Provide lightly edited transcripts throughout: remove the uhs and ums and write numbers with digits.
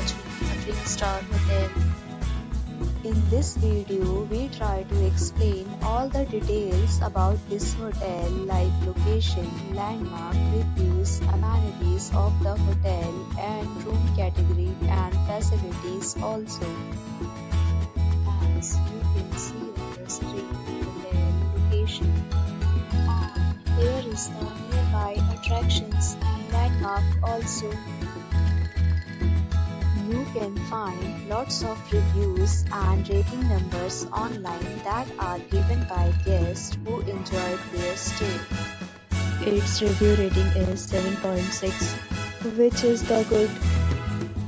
watching a 3-star hotel. In this video, we try to explain all the details about this hotel like location, landmark, reviews, amenities of the hotel and room category and facilities also. As you can see on the screen, hotel location. And here is the nearby attractions and landmark also. You can find lots of reviews and rating numbers online that are given by guests who enjoyed their stay. Its review rating is 7.6, which is the good.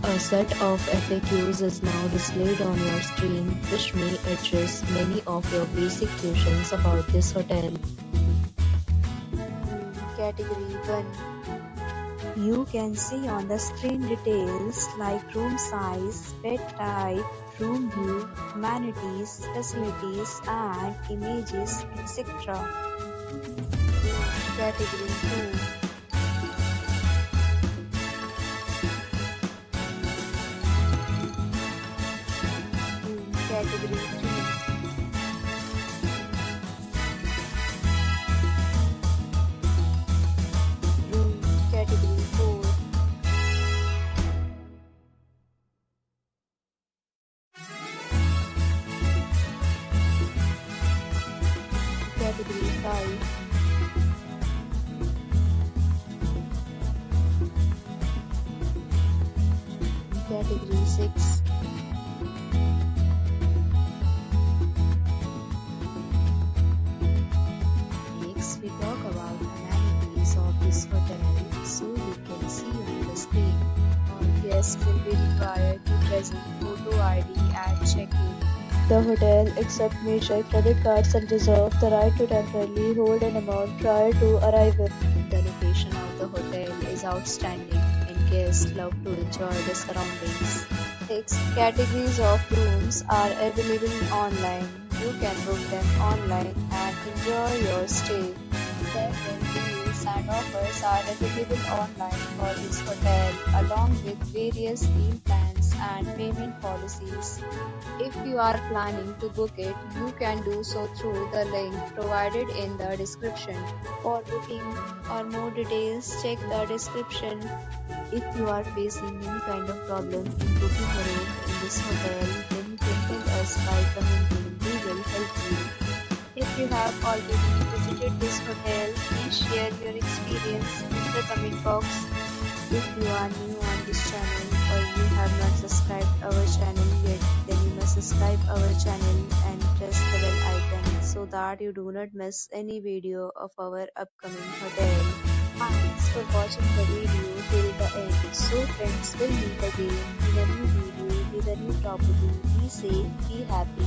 A set of FAQs is now displayed on your screen, which may address many of your basic questions about this hotel. Category 1. You can see on the screen details like room size, bed type, room view, amenities, facilities and images, etc. Category 2. Category 3. Room Category 4. Category 5. Category 6. Next, we talk about amenities of this hotel. So you can see on the screen, all guests will be required to present photo ID at check-in. The hotel accepts major credit cards and reserves the right to temporarily hold an amount prior to arrival. The location of the hotel is outstanding and guests love to enjoy the surroundings. 6 categories of rooms are available online. You can book them online and enjoy your stay. Several deals and offers are available online for this hotel along with various deal plans and payment policies. If you are planning to book it, you can do so through the link provided in the description. For booking or more details, check the description. If you are facing any kind of problem in booking a room in this hotel, then you can tell us by commenting. We will help you. If you have already visited this hotel, please share your experience in the comment box. If you are new on this channel or you have not subscribed our channel yet, then you must subscribe our channel and press the bell icon so that you do not miss any video of our upcoming hotel. Thanks for watching the video till the end. So friends, will meet again in a new video with a new property. Be safe, be happy.